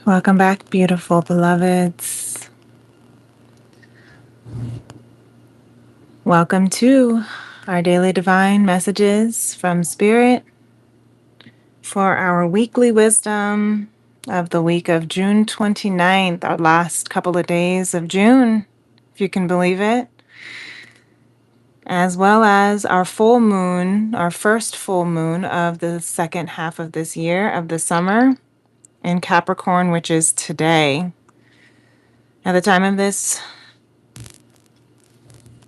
Welcome back, beautiful beloveds. Welcome to our daily divine messages from Spirit for our weekly wisdom of the week of June 29th, our last couple of days of June, if you can believe it, as well as our full moon, our first full moon of the second half of this year, of the summer, in Capricorn, which is today. At the time of this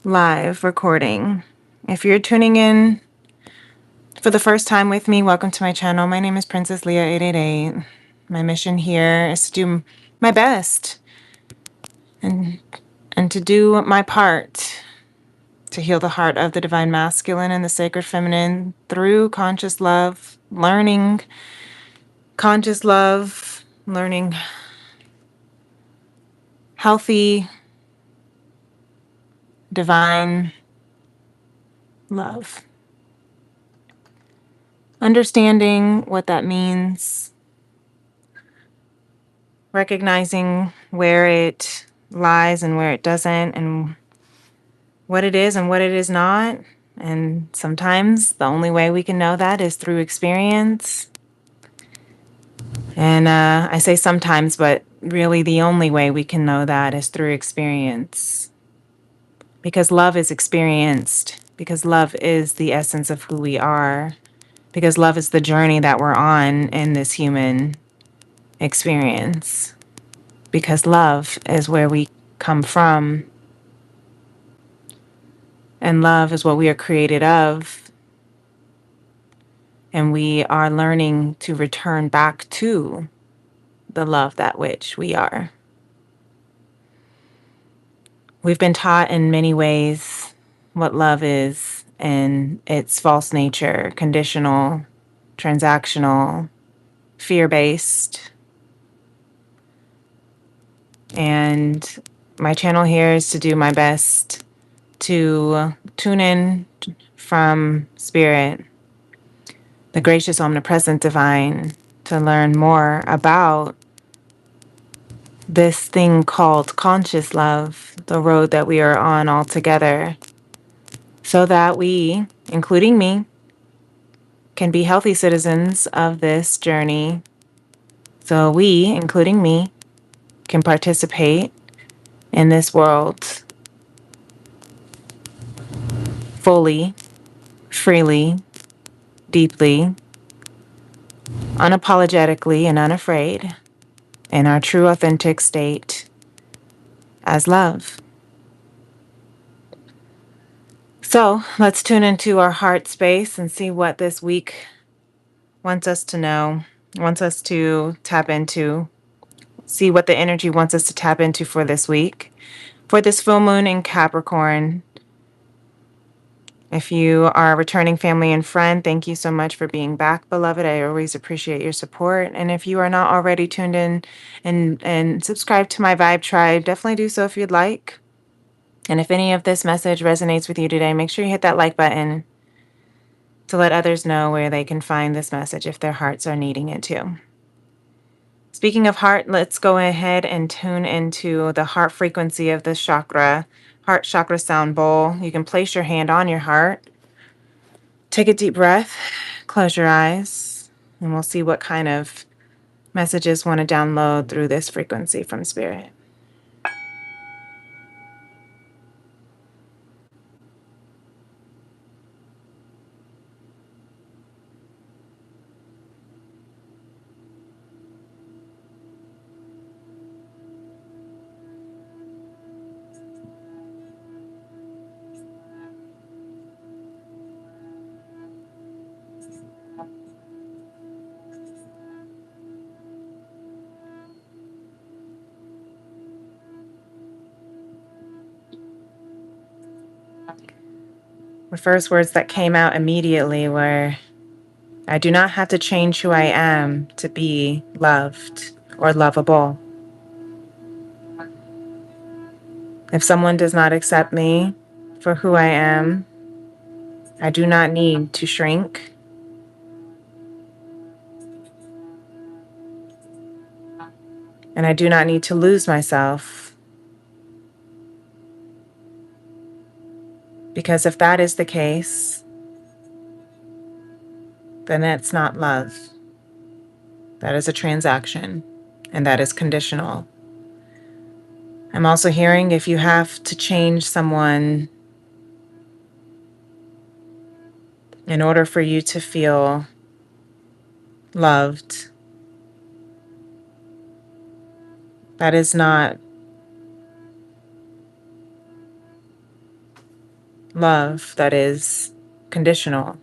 live recording, if you're tuning in for the first time with me, welcome to my channel. My name is Princess Leah 888. My mission here is to do my best and to do my part to heal the heart of the divine masculine and the sacred feminine through conscious love, learning conscious love, learning healthy, divine love. Understanding what that means, recognizing where it lies and where it doesn't, and what it is and what it is not. And sometimes the only way we can know that is through experience. And I say sometimes, but really the only way we can know that is through experience. Because love is experienced, because love is the essence of who we are, because love is the journey that we're on in this human experience, because love is where we come from, and love is what we are created of, and we are learning to return back to the love that which we are. We've been taught in many ways what love is and its false nature: conditional, transactional, fear-based. And my channel here is to do my best to tune in from Spirit, the gracious, omnipresent divine, to learn more about this thing called conscious love, the road that we are on all together, so that we, including me, can be healthy citizens of this journey. So we, including me, can participate in this world fully, freely, deeply, unapologetically, and unafraid, in our true authentic state as love. So let's tune into our heart space and see what this week wants us to know, wants us to tap into, see what the energy wants us to tap into for this week, for this full moon in Capricorn. If you are a returning family and friend, thank you so much for being back, beloved. I always appreciate your support. And if you are not already tuned in and subscribed to my Vibe Tribe, definitely do so if you'd like. And if any of this message resonates with you today, make sure you hit that like button to let others know where they can find this message if their hearts are needing it too. Speaking of heart, let's go ahead and tune into the heart frequency of this chakra, heart chakra sound bowl. You can place your hand on your heart. Take a deep breath, close your eyes, and we'll see what kind of messages want to download through this frequency from Spirit. The first words that came out immediately were, I do not have to change who I am to be loved or lovable. If someone does not accept me for who I am, I do not need to shrink. And I do not need to lose myself. Because if that is the case, then it's not love. That is a transaction, and that is conditional. I'm also hearing if you have to change someone in order for you to feel loved, that is not love, that is conditional.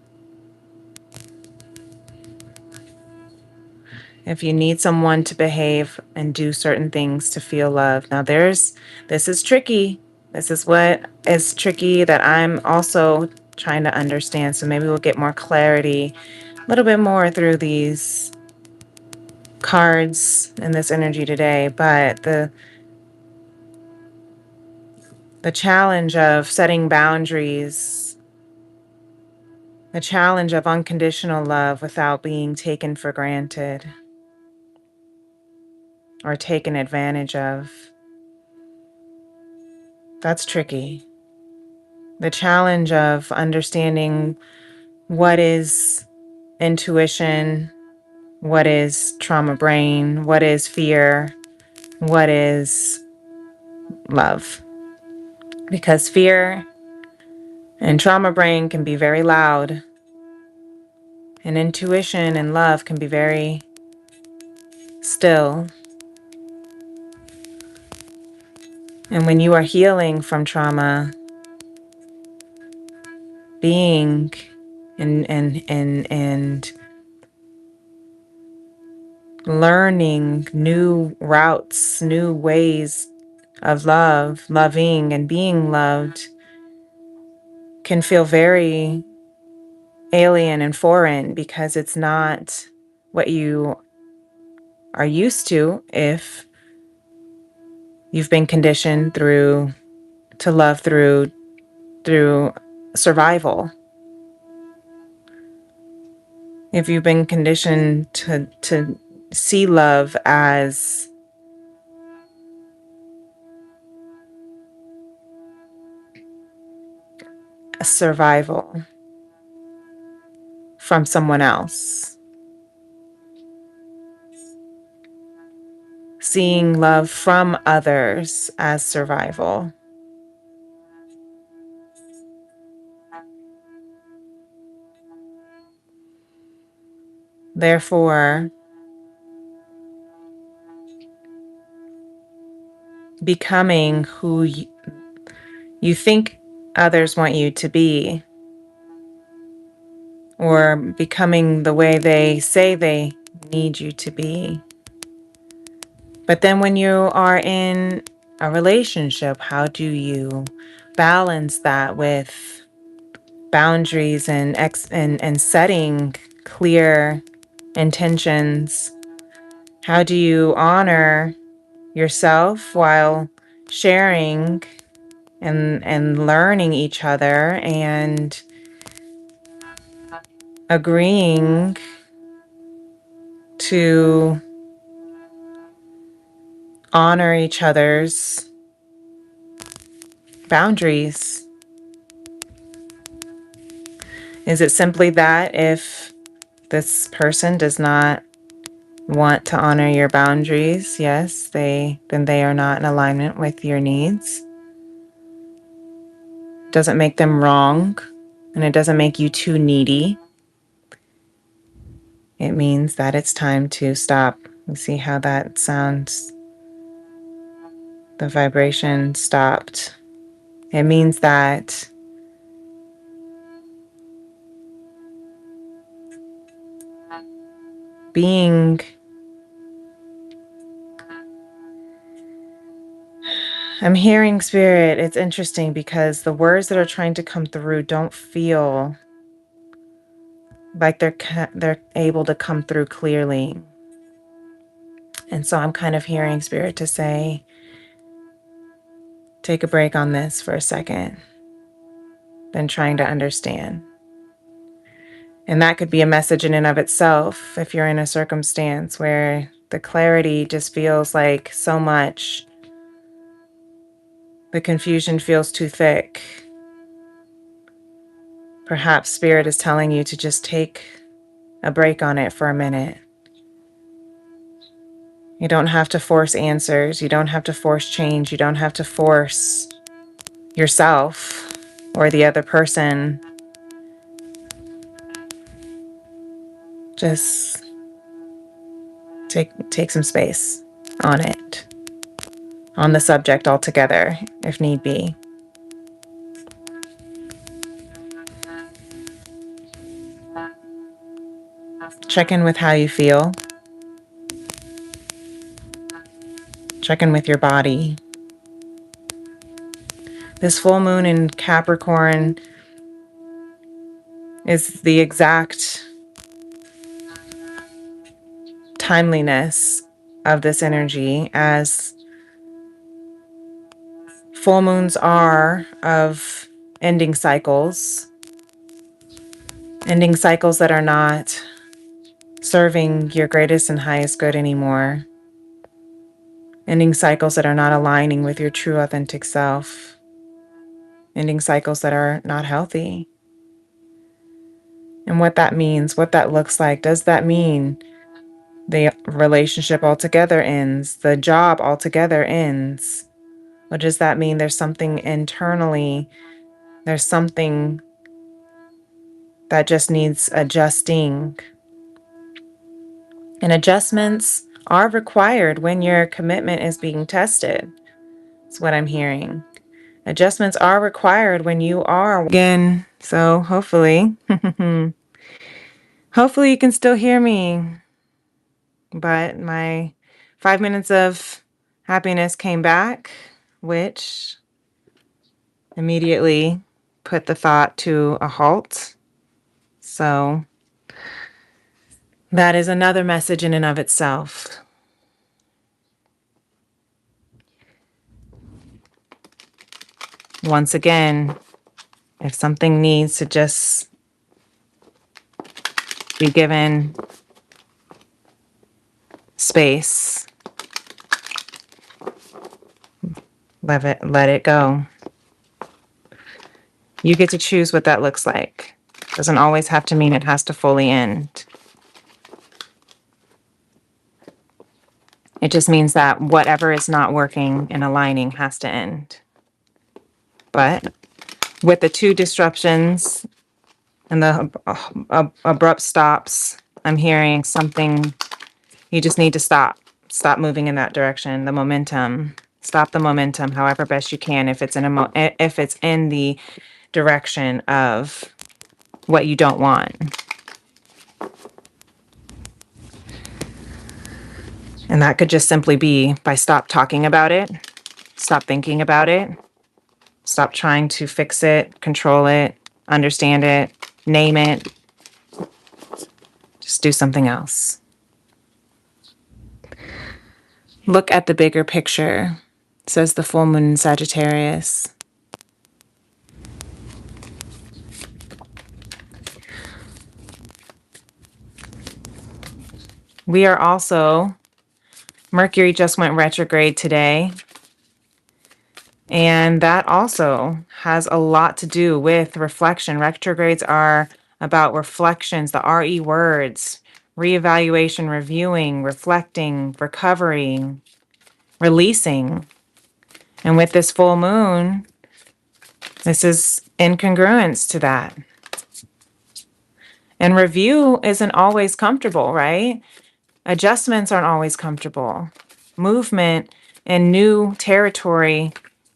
If you need someone to behave and do certain things to feel love. Now this is tricky. This is what is tricky that I'm also trying to understand. So maybe we'll get more clarity a little bit more through these cards and this energy today. But the challenge of setting boundaries, the challenge of unconditional love without being taken for granted or taken advantage of, that's tricky. The challenge of understanding what is intuition, what is trauma brain, what is fear, what is love. Because fear and trauma brain can be very loud, and intuition and love can be very still. And when you are healing from trauma, being and learning new routes, new ways of loving and being loved can feel very alien and foreign because it's not what you are used to if you've been conditioned to love through survival. If you've been conditioned to see love as a survival from someone else, seeing love from others as survival. Therefore, becoming who you think others want you to be, or becoming the way they say they need you to be. But then when you are in a relationship, how do you balance that with boundaries and setting clear intentions? How do you honor yourself while sharing and learning each other and agreeing to honor each other's boundaries? Is it simply that if this person does not want to honor your boundaries, yes, then they are not in alignment with your needs? Doesn't make them wrong, and it doesn't make you too needy. It means that it's time to stop. You see how that sounds? The vibration stopped. It means that being I'm hearing spirit. It's interesting because the words that are trying to come through don't feel like they're able to come through clearly. And so I'm kind of hearing spirit to say, take a break on this for a second, then trying to understand. And that could be a message in and of itself if you're in a circumstance where The clarity just feels like so much. The confusion feels too thick. Perhaps Spirit is telling you to just take a break on it for a minute. You don't have to force answers. You don't have to force change. You don't have to force yourself or the other person. Just take some space on it, on the subject altogether, if need be. Check in with how you feel. Check in with your body. This full moon in Capricorn is the exact timeliness of this energy, as full moons are of ending cycles that are not serving your greatest and highest good anymore, ending cycles that are not aligning with your true authentic self, ending cycles that are not healthy. And what that means, what that looks like. Does that mean the relationship altogether ends? The job altogether ends? What does that mean? There's something internally, there's something that just needs adjusting. And adjustments are required when your commitment is being tested. That's what I'm hearing. Adjustments are required when you are again. So hopefully, hopefully you can still hear me. But my 5 minutes of happiness came back, which immediately put the thought to a halt. So that is another message in and of itself. Once again, if something needs to just be given space, let it go. You get to choose what that looks like. Doesn't always have to mean it has to fully end. It just means that whatever is not working and aligning has to end. But with the 2 disruptions and the abrupt stops, I'm hearing something. You just need to stop moving in that direction. The momentum, stop the momentum however best you can, if it's in the direction of what you don't want. And that could just simply be by stop talking about it, stop thinking about it, stop trying to fix it, control it, understand it, name it. Just do something else. Look at the bigger picture, says the full moon in Sagittarius. We are also, Mercury just went retrograde today. And that also has a lot to do with reflection. Retrogrades are about reflections, the RE words, reevaluation, reviewing, reflecting, recovering, releasing. And with this full moon, this is in congruence to that. And review isn't always comfortable, right? Adjustments aren't always comfortable. Movement in new territory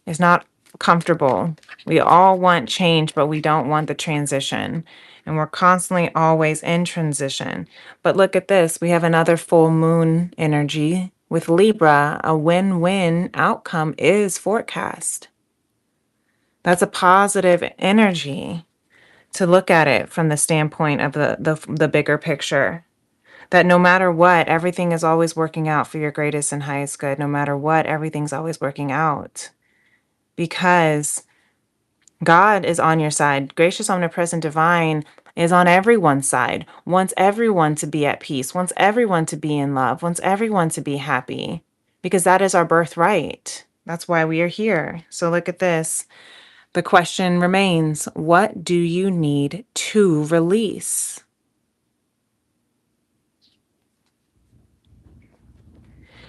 is not comfortable. We all want change, but we don't want the transition. And we're constantly always in transition. But look at this. We have another full moon energy with Libra. A win-win outcome is forecast. That's a positive energy to look at it from the standpoint of the bigger picture. That no matter what, everything is always working out for your greatest and highest good. No matter what, everything's always working out. Because God is on your side. Gracious, omnipresent, divine is on everyone's side, wants everyone to be at peace, wants everyone to be in love, wants everyone to be happy, because that is our birthright. That's why we are here. So look at this. The question remains, what do you need to release?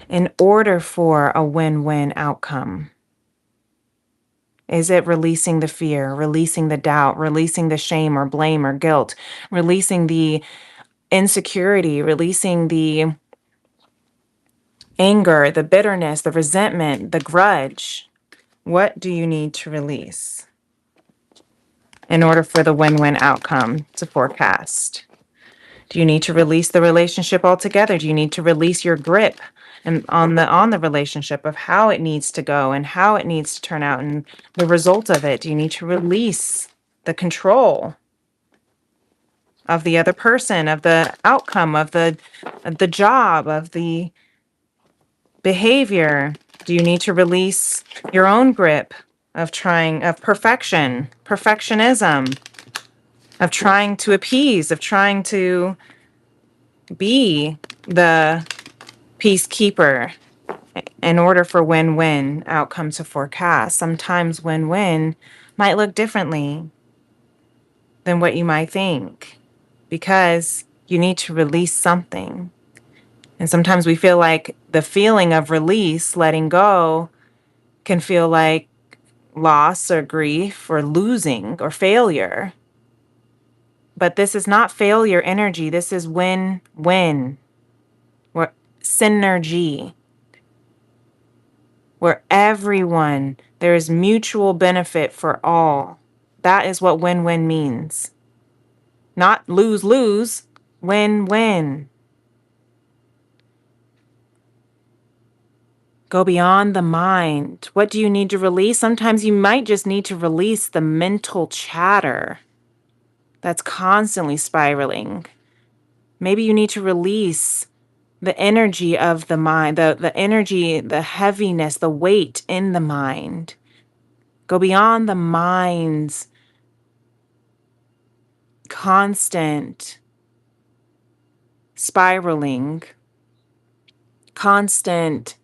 In order for a win-win outcome? Is it releasing the fear, releasing the doubt, releasing the shame or blame or guilt, releasing the insecurity, releasing the anger, the bitterness, the resentment, the grudge? What do you need to release in order for the win-win outcome to forecast? Do you need to release the relationship altogether? Do you need to release your grip and on the relationship of how it needs to go and how it needs to turn out and the result of it? Do you need to release the control of the other person, of the outcome, of the job, of the behavior? Do you need to release your own grip of perfectionism, of trying to appease, of trying to be the peacekeeper in order for win-win outcome to forecast? Sometimes win-win might look differently than what you might think because you need to release something. And sometimes we feel like the feeling of release, letting go, can feel like loss or grief or losing or failure. But this is not failure energy. This is win-win, or synergy, where there is mutual benefit for all. That is what win-win means. Not lose-lose, win-win. Go beyond the mind. What do you need to release? Sometimes you might just need to release the mental chatter that's constantly spiraling. Maybe you need to release the energy of the mind, the energy, the heaviness, the weight in the mind. Go beyond the mind's constant spiraling, constant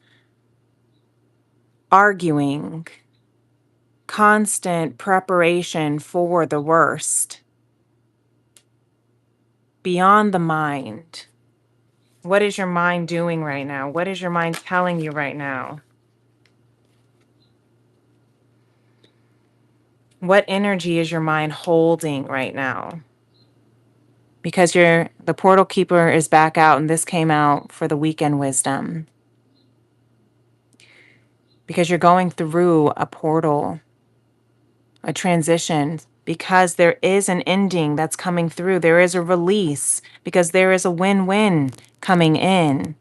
arguing, constant preparation for the worst. Beyond the mind. What is your mind doing right now? What is your mind telling you right now? What energy is your mind holding right now? Because the portal keeper is back out, and this came out for the weekend wisdom. Because you're going through a portal, a transition, because there is an ending that's coming through. There is a release because there is a win-win coming in.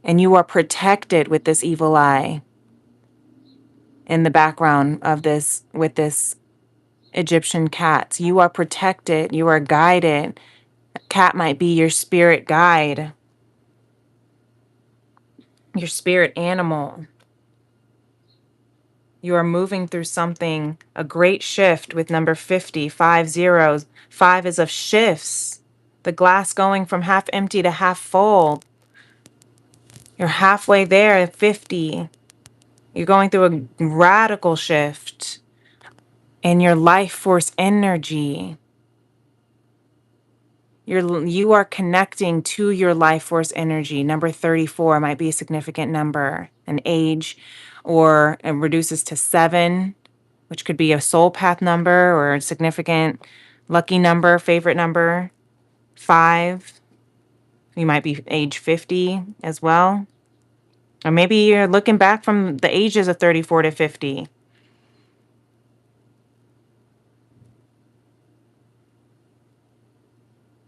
And you are protected with this evil eye in the background of this, with this Egyptian cat. You are protected. You are guided. A cat might be your spirit guide, your spirit animal. You are moving through something, a great shift with number 50, 5 zeros. 5 is of shifts. The glass going from half empty to half full. You're halfway there at 50. You're going through a radical shift in your life force energy. You are connecting to your life force energy. Number 34 might be a significant number, an age, or it reduces to 7, which could be a soul path number or a significant lucky number, favorite number. 5, you might be age 50 as well. Or maybe you're looking back from the ages of 34 to 50.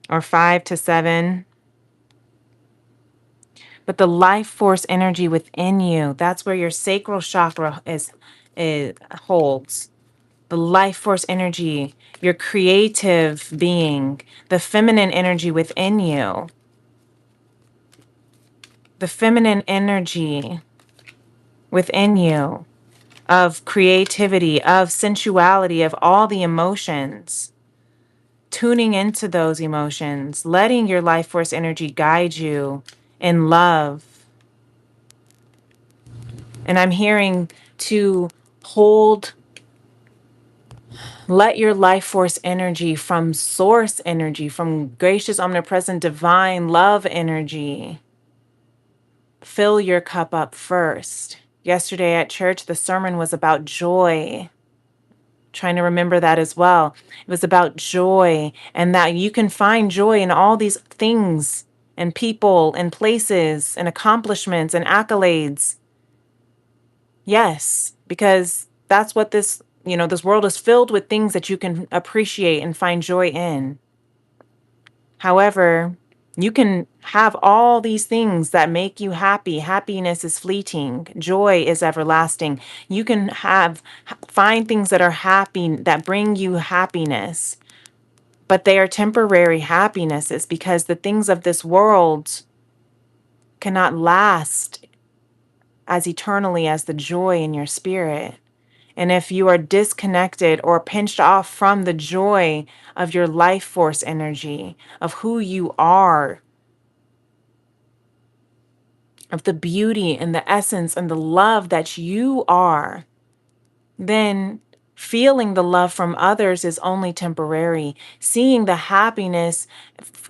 Or 5 to 7. But the life force energy within you, that's where your sacral chakra holds. The life force energy, your creative being, the feminine energy within you. The feminine energy within you of creativity, of sensuality, of all the emotions. tuning into those emotions, letting your life force energy guide you in love. And I'm hearing to hold, let your life force energy from source energy, from gracious, omnipresent, divine love energy, fill your cup up first. Yesterday at church, the sermon was about joy. Trying to remember that as well. It was about joy, and that you can find joy in all these things and people and places and accomplishments and accolades. Yes, because that's what this world is filled with things that you can appreciate and find joy in. However, you can have all these things that make you happy. Happiness is fleeting. Joy is everlasting. You can find things that are happy, that bring you happiness, but they are temporary happinesses, because the things of this world cannot last as eternally as the joy in your spirit. And if you are disconnected or pinched off from the joy of your life force energy, of who you are, of the beauty and the essence and the love that you are, then feeling the love from others is only temporary. Seeing the happiness,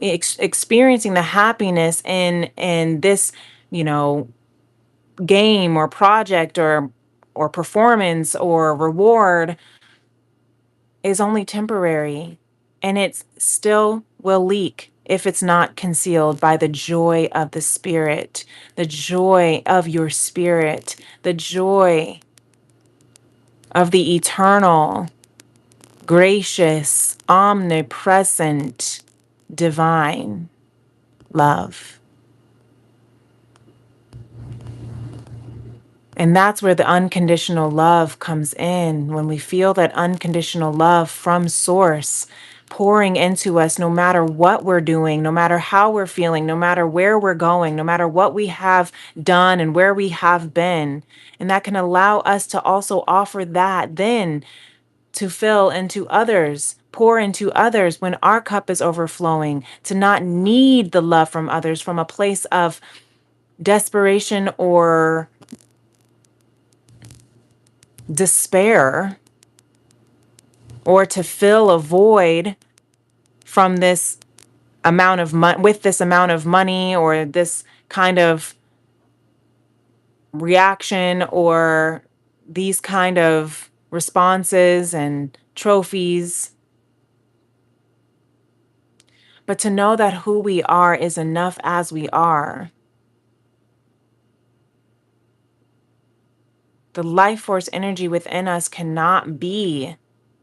experiencing the happiness in this, you know, game or project or performance or reward is only temporary, and it still will leak if it's not concealed by the joy of the spirit, the joy of your spirit, the joy of the eternal, gracious, omnipresent, divine love. And that's where the unconditional love comes in, when we feel that unconditional love from source pouring into us, no matter what we're doing, no matter how we're feeling, no matter where we're going, no matter what we have done and where we have been. And that can allow us to also offer that then to fill into others, pour into others when our cup is overflowing, to not need the love from others from a place of desperation or despair, or to fill a void from this amount of money, with this amount of money, or this kind of reaction, or these kind of responses and trophies. But to know that who we are is enough as we are. The life force energy within us cannot be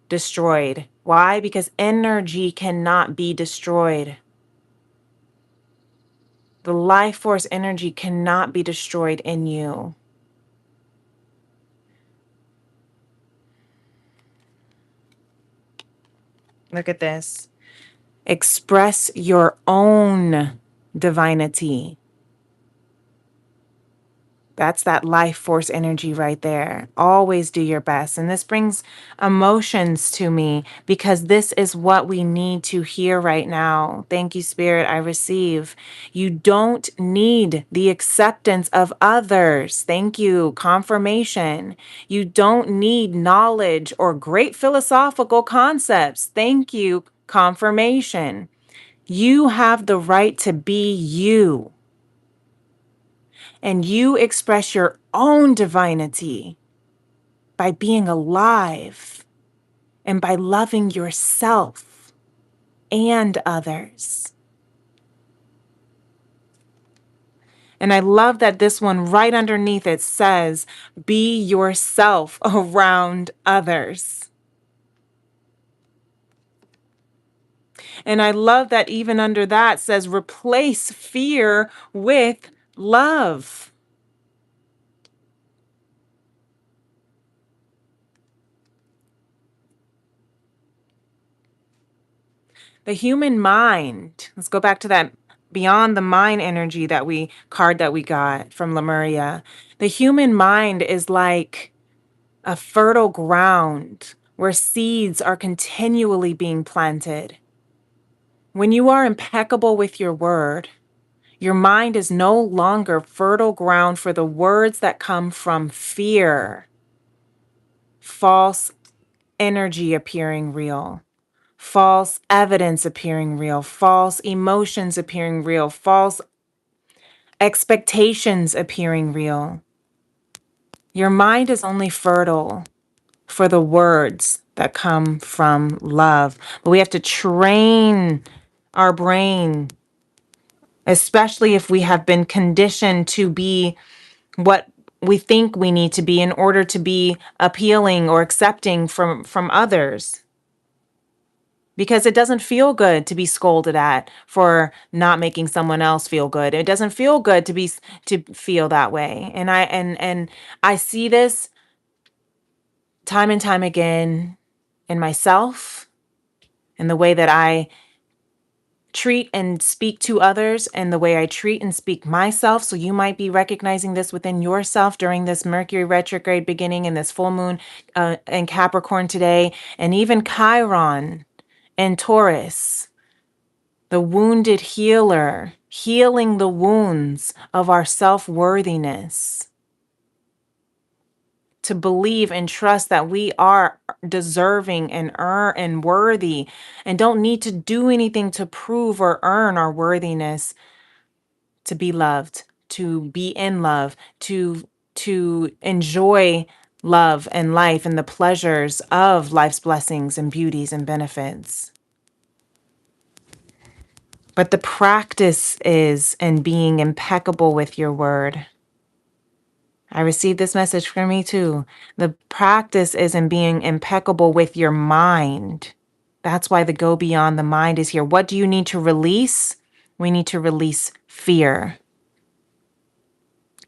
destroyed. Why? Because energy cannot be destroyed. The life force energy cannot be destroyed in you. Look at this. Express your own divinity. That's that life force energy right there. Always do your best. And this brings emotions to me, because this is what we need to hear right now. Thank you, Spirit. I receive. You don't need the acceptance of others. Thank you. Confirmation. You don't need knowledge or great philosophical concepts. Thank you. Confirmation. You have the right to be you. And you express your own divinity by being alive and by loving yourself and others. And I love that this one right underneath it says, be yourself around others. And I love that even under that says, replace fear with love. The human mind, let's go back to that beyond the mind energy that we got from Lemuria. The human mind is like a fertile ground where seeds are continually being planted. When you are impeccable with your word, your mind is no longer fertile ground for the words that come from fear, false energy appearing real, false evidence appearing real, false emotions appearing real, false expectations appearing real. Your mind is only fertile for the words that come from love. But we have to train our brain, especially if we have been conditioned to be what we think we need to be in order to be appealing or accepting from others. Because it doesn't feel good to be scolded at for not making someone else feel good. It doesn't feel good to feel that way. And I see this time and time again in myself, in the way that I treat and speak to others, and the way I treat and speak myself. So you might be recognizing this within yourself during this Mercury retrograde beginning and this full moon in Capricorn today, and even Chiron and Taurus, the wounded healer, healing the wounds of our self-worthiness. To believe and trust that we are deserving and worthy, and don't need to do anything to prove or earn our worthiness to be loved, to be in love, to enjoy love and life and the pleasures of life's blessings and beauties and benefits. But the practice is in being impeccable with your word. I received this message from me too. The practice is in being impeccable with your mind. That's why the go beyond the mind is here. What do you need to release? We need to release fear.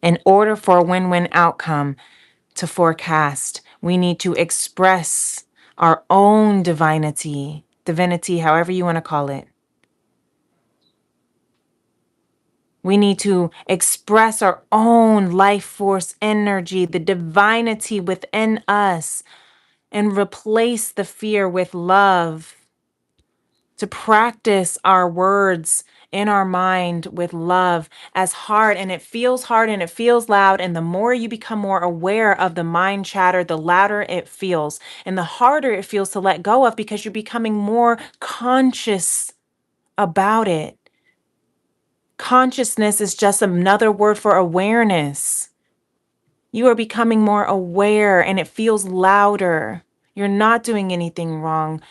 In order for a win-win outcome to forecast, we need to express our own divinity, however you want to call it. We need to express our own life force energy, the divinity within us, and replace the fear with love. To practice our words in our mind with love as hard, and it feels hard and it feels loud. And the more you become more aware of the mind chatter, the louder it feels and the harder it feels to let go of, because you're becoming more conscious about it. Consciousness is just another word for awareness. You are becoming more aware and it feels louder. You're not doing anything wrong.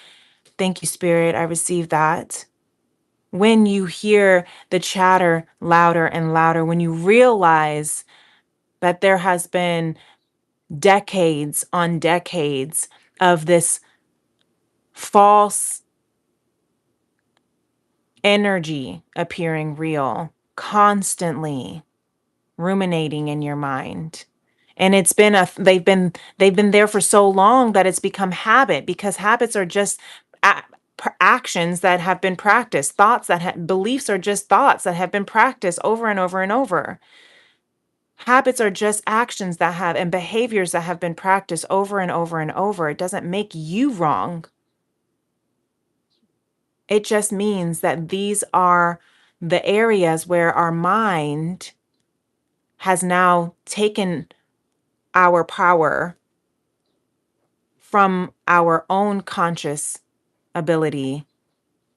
Thank you, Spirit. I received that. When you hear the chatter louder and louder, when you realize that there has been decades on decades of this false energy appearing real, constantly ruminating in your mind. And it's been they've been there for so long that it's become habit, because habits are just actions that have been practiced. Beliefs are just thoughts that have been practiced over and over and over. Habits are just actions that have and behaviors that have been practiced over and over and over. It doesn't make you wrong. It just means that these are the areas where our mind has now taken our power from our own conscious ability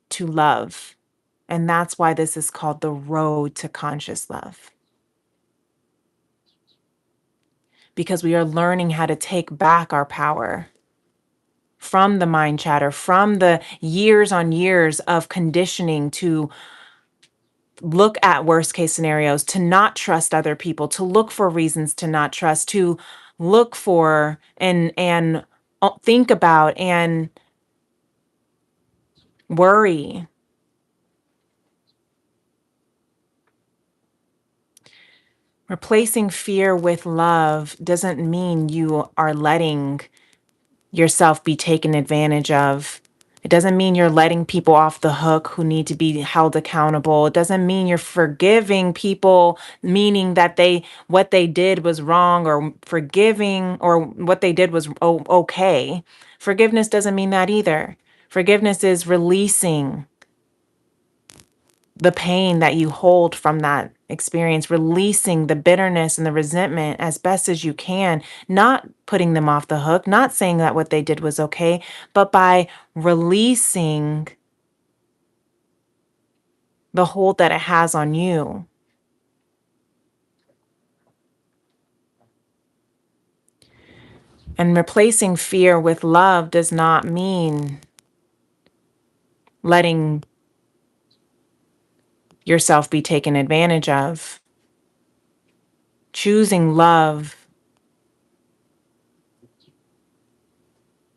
to love. And that's why this is called the road to conscious love. Because we are learning how to take back our power from the mind chatter, from the years on years of conditioning to look at worst case scenarios, to not trust other people, to look for reasons to not trust, to look for and think about and worry. Replacing fear with love doesn't mean you are letting yourself be taken advantage of. It doesn't mean you're letting people off the hook who need to be held accountable. It doesn't mean you're forgiving people, meaning that what they did was wrong, or forgiving or what they did was okay. Forgiveness doesn't mean that either. Forgiveness is releasing the pain that you hold from that experience, releasing the bitterness and the resentment as best as you can, not putting them off the hook, not saying that what they did was okay, but by releasing the hold that it has on you. And replacing fear with love does not mean letting yourself be taken advantage of. Choosing love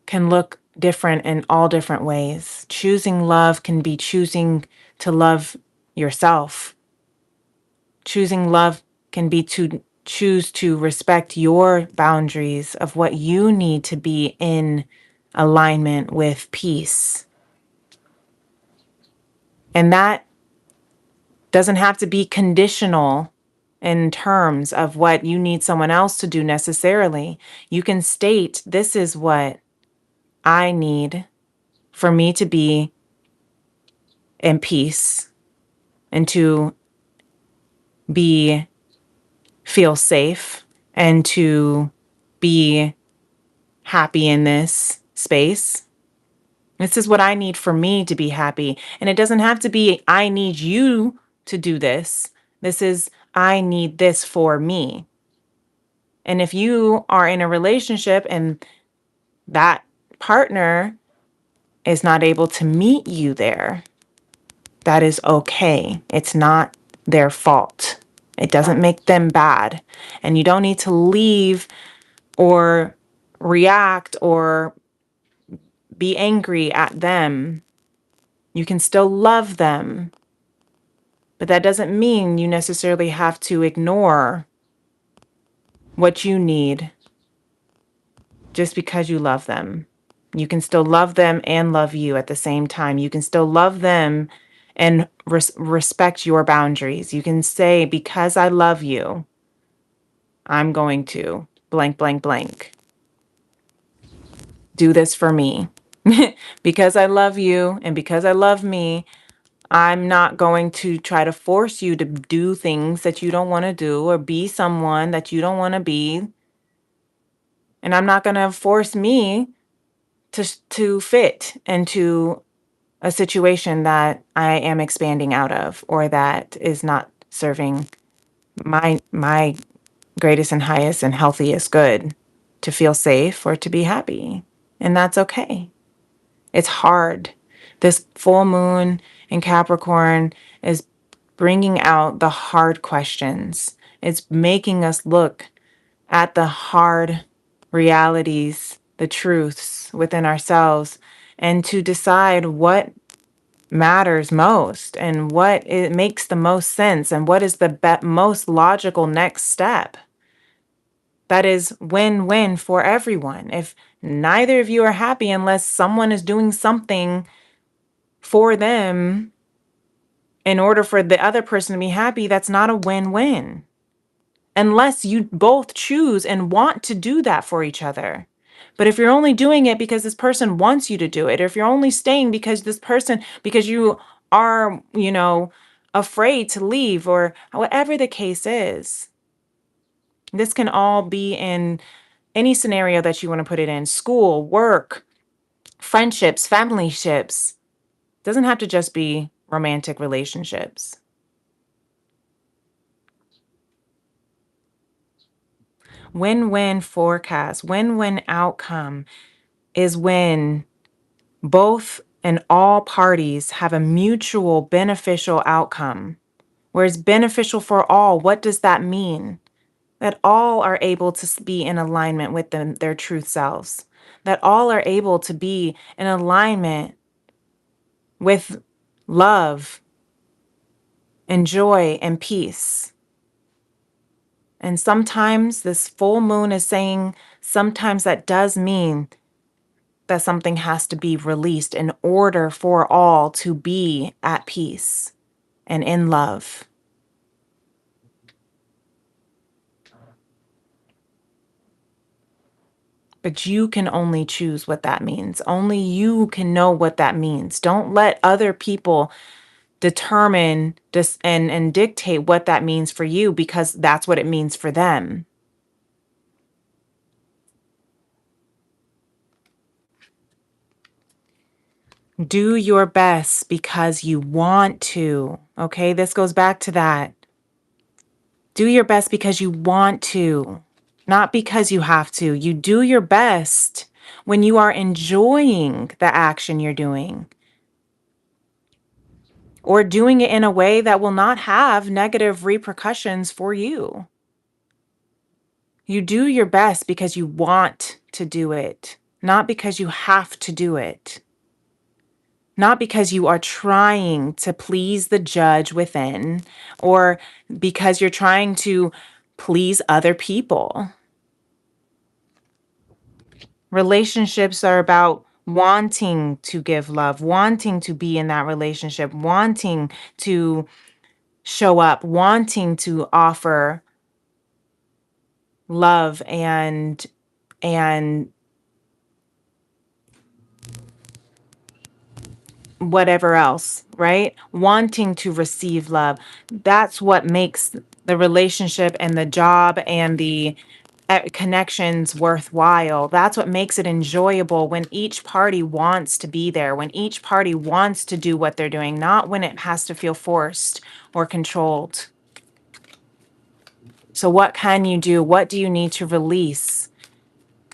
can look different in all different ways. Choosing love can be choosing to love yourself. Choosing love can be to choose to respect your boundaries of what you need to be in alignment with peace. And that doesn't have to be conditional in terms of what you need someone else to do necessarily. You can state, this is what I need for me to be in peace and to be feel safe and to be happy in this space. This is what I need for me to be happy. And it doesn't have to be, I need you to do this. This is, I need this for me. And if you are in a relationship and that partner is not able to meet you there, that is okay. It's not their fault. It doesn't make them bad. And you don't need to leave or react or be angry at them. You can still love them. But that doesn't mean you necessarily have to ignore what you need just because you love them. You can still love them and love you at the same time. You can still love them and respect your boundaries. You can say, because I love you, I'm going to blank, blank, blank. Do this for me. Because I love you and because I love me, I'm not going to try to force you to do things that you don't want to do or be someone that you don't want to be. And I'm not going to force me to fit into a situation that I am expanding out of or that is not serving my greatest and highest and healthiest good to feel safe or to be happy. And that's okay. It's hard. This full moon in Capricorn is bringing out the hard questions. It's making us look at the hard realities, the truths within ourselves, and to decide what matters most and what it makes the most sense and what is the most logical next step. That is win-win for everyone. If neither of you are happy unless someone is doing something for them in order for the other person to be happy, that's not a win-win. Unless you both choose and want to do that for each other. But if you're only doing it because this person wants you to do it, or if you're only staying because because you are, afraid to leave, or whatever the case is, this can all be in any scenario that you want to put it in: school, work, friendships, family ships. It doesn't have to just be romantic relationships. Win-win forecast, win-win outcome is when both and all parties have a mutual beneficial outcome. Where it's beneficial for all, what does that mean? That all are able to be in alignment with their truth selves. That all are able to be in alignment with love and joy and peace. And sometimes this full moon is saying, sometimes that does mean that something has to be released in order for all to be at peace and in love. But you can only choose what that means. Only you can know what that means. Don't let other people determine this and dictate what that means for you, because that's what it means for them. Do your best because you want to. Okay, this goes back to that. Do your best because you want to, not because you have to. You do your best when you are enjoying the action you're doing, or doing it in a way that will not have negative repercussions for you. You do your best because you want to do it, not because you have to do it. Not because you are trying to please the judge within, or because you're trying to please other people. Relationships are about wanting to give love, wanting to be in that relationship, wanting to show up, wanting to offer love and whatever else, right? Wanting to receive love. That's what makes the relationship and the job and the connections worthwhile. That's what makes it enjoyable, when each party wants to be there, when each party wants to do what they're doing, not when it has to feel forced or controlled. So, what can you do? What do you need to release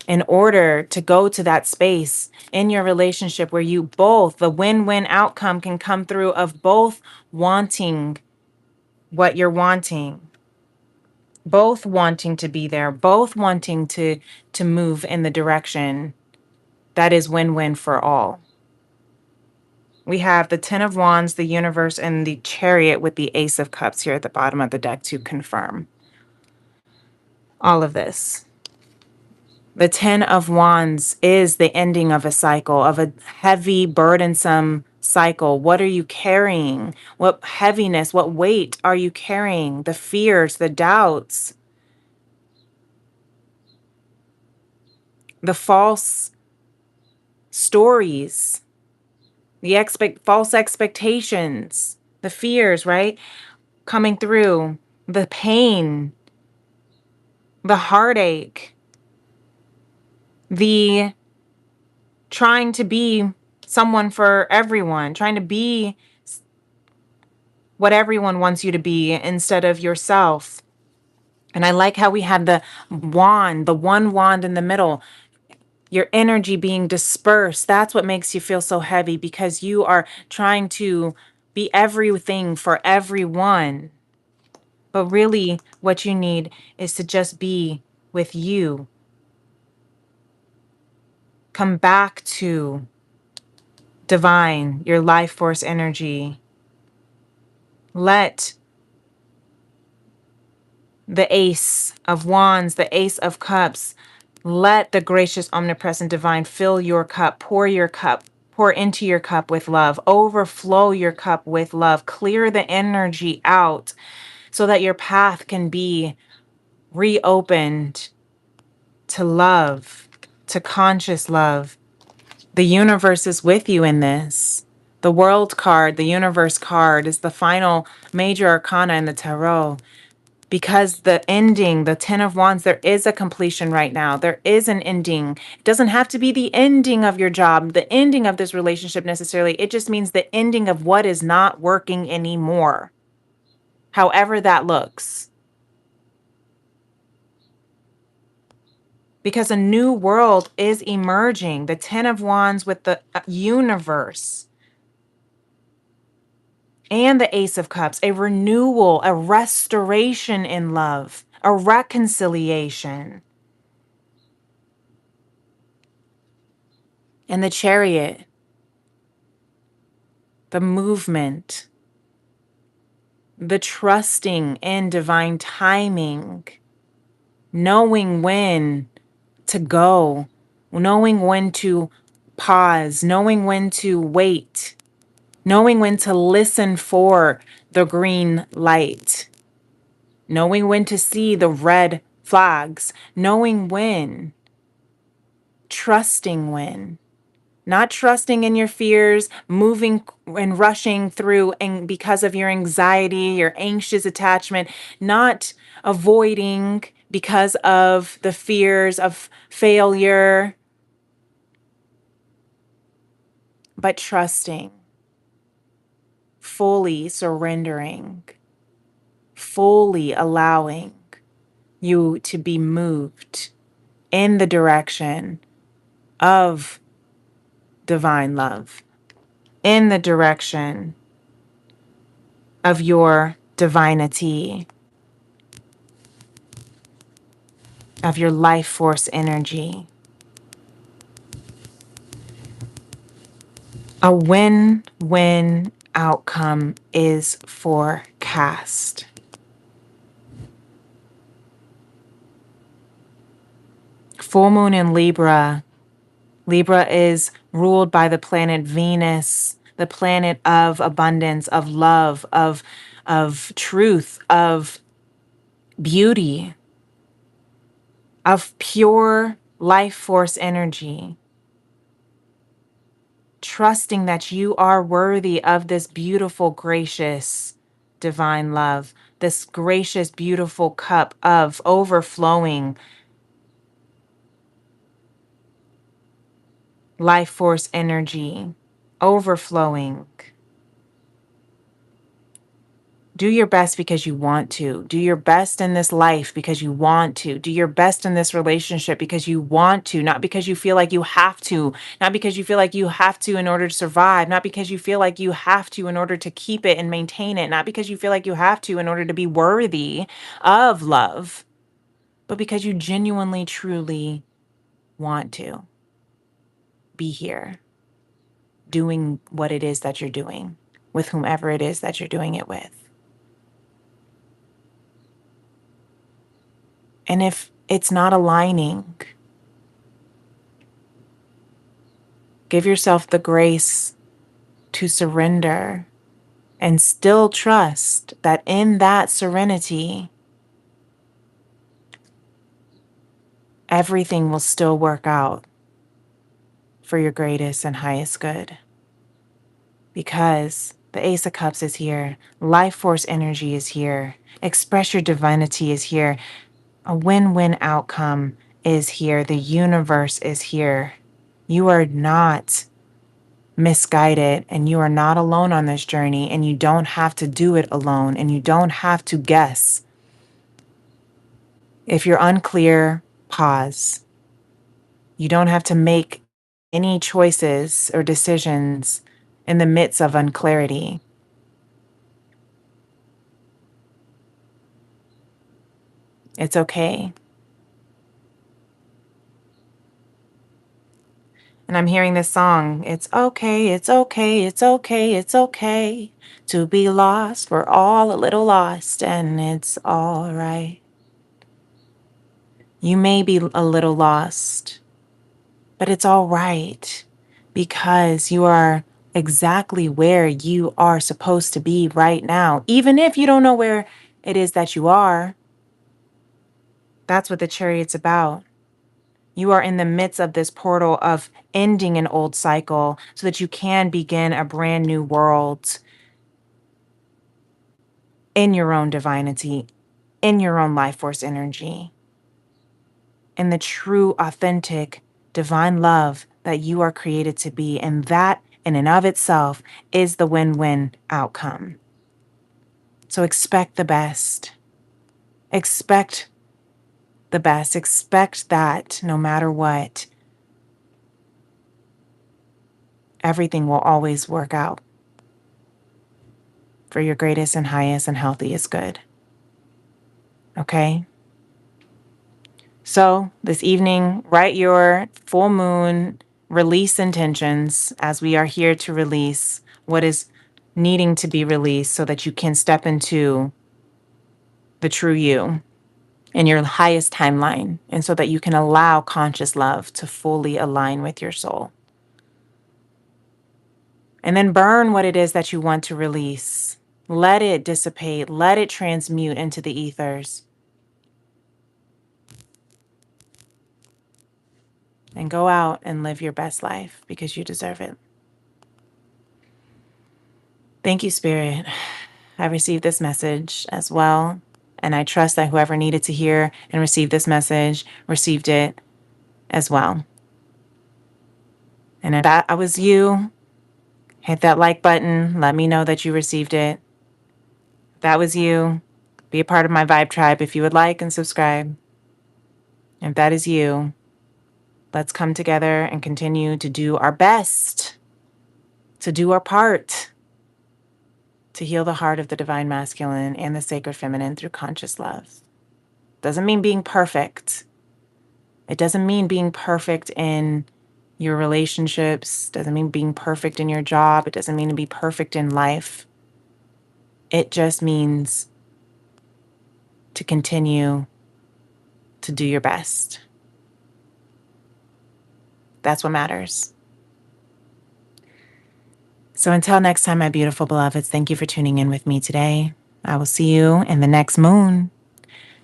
in order to go to that space in your relationship where you both, the win-win outcome can come through of both wanting what you're wanting, both wanting to be there, both wanting to move in the direction that is win-win for all. We have the Ten of Wands, the Universe, and the Chariot with the Ace of Cups here at the bottom of the deck to confirm all of this. The Ten of Wands is the ending of a cycle, of a heavy, burdensome cycle. What are you carrying? What heaviness, what weight are you carrying? The fears, the doubts, the false stories, the false expectations, the fears, right? Coming through, the pain, the heartache, the trying to be someone for everyone, trying to be what everyone wants you to be instead of yourself. And I like how we had the wand, the one wand in the middle, your energy being dispersed. That's what makes you feel so heavy, because you are trying to be everything for everyone. But really, what you need is to just be with you. Come back to divine, your life force energy. Let the Ace of Wands, the Ace of Cups, let the gracious, omnipresent divine fill your cup, pour into your cup with love, overflow your cup with love, clear the energy out so that your path can be reopened to love, to conscious love. The universe is with you in this. The World card, the Universe card, is the final major arcana in the tarot. Because the ending, the Ten of Wands, there is a completion right now. There is an ending. It doesn't have to be the ending of your job, the ending of this relationship necessarily. It just means the ending of what is not working anymore, however that looks. Because a new world is emerging. The Ten of Wands with the universe and the Ace of Cups, a renewal, a restoration in love, a reconciliation. And the Chariot, the movement, the trusting in divine timing, knowing when to go, knowing when to pause, knowing when to wait, knowing when to listen for the green light, knowing when to see the red flags, knowing when, trusting when. Not trusting in your fears, moving and rushing through, and because of your anxiety, your anxious attachment, not avoiding because of the fears of failure, but trusting, fully surrendering, fully allowing you to be moved in the direction of divine love, in the direction of your divinity, of your life force energy. A win-win outcome is forecast. Full moon in Libra. Libra is ruled by the planet Venus, the planet of abundance, of love, of truth, of beauty, of pure life force energy. Trusting that you are worthy of this beautiful, gracious, divine love, this gracious, beautiful cup of overflowing life force energy, overflowing. Do your best because you want to. Do your best in this life because you want to. Do your best in this relationship because you want to, not because you feel like you have to, not because you feel like you have to in order to survive, not because you feel like you have to in order to keep it and maintain it, not because you feel like you have to in order to be worthy of love, but because you genuinely, truly want to be here doing what it is that you're doing with whomever it is that you're doing it with. And if it's not aligning, give yourself the grace to surrender and still trust that in that serenity, everything will still work out for your greatest and highest good. Because the Ace of Cups is here, life force energy is here, express your divinity is here, a win-win outcome is here, the universe is here. You are not misguided, and you are not alone on this journey, and you don't have to do it alone, and you don't have to guess. If you're unclear, pause. You don't have to make any choices or decisions in the midst of unclarity. It's okay. And I'm hearing this song. It's okay, it's okay, it's okay, it's okay to be lost. We're all a little lost, and it's all right. You may be a little lost, but it's all right because you are exactly where you are supposed to be right now. Even if you don't know where it is that you are, that's what the Chariot's about. You are in the midst of this portal of ending an old cycle so that you can begin a brand new world in your own divinity, in your own life force energy, in the true, authentic, divine love that you are created to be. And that, in and of itself, is the win-win outcome. So expect the best. Expect the best. Expect that no matter what, everything will always work out for your greatest and highest and healthiest good. Okay? So this evening, write your full moon release intentions, as we are here to release what is needing to be released so that you can step into the true you in your highest timeline, and so that you can allow conscious love to fully align with your soul. And then burn what it is that you want to release. Let it dissipate, let it transmute into the ethers. and go out and live your best life because you deserve it. Thank you, Spirit. I received this message as well. And I trust that whoever needed to hear and receive this message received it as well. And if that was you, hit that like button. Let me know that you received it. If that was you, be a part of my Vibe Tribe if you would like and subscribe. If that is you, let's come together and continue to do our best, to do our part, to heal the heart of the divine masculine and the sacred feminine through conscious love. Doesn't mean being perfect. It doesn't mean being perfect in your relationships. Doesn't mean being perfect in your job. It doesn't mean to be perfect in life. It just means to continue to do your best. That's what matters. So until next time, my beautiful beloveds, thank you for tuning in with me today. I will see you in the next moon.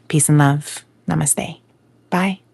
Peace and love. Namaste. Bye.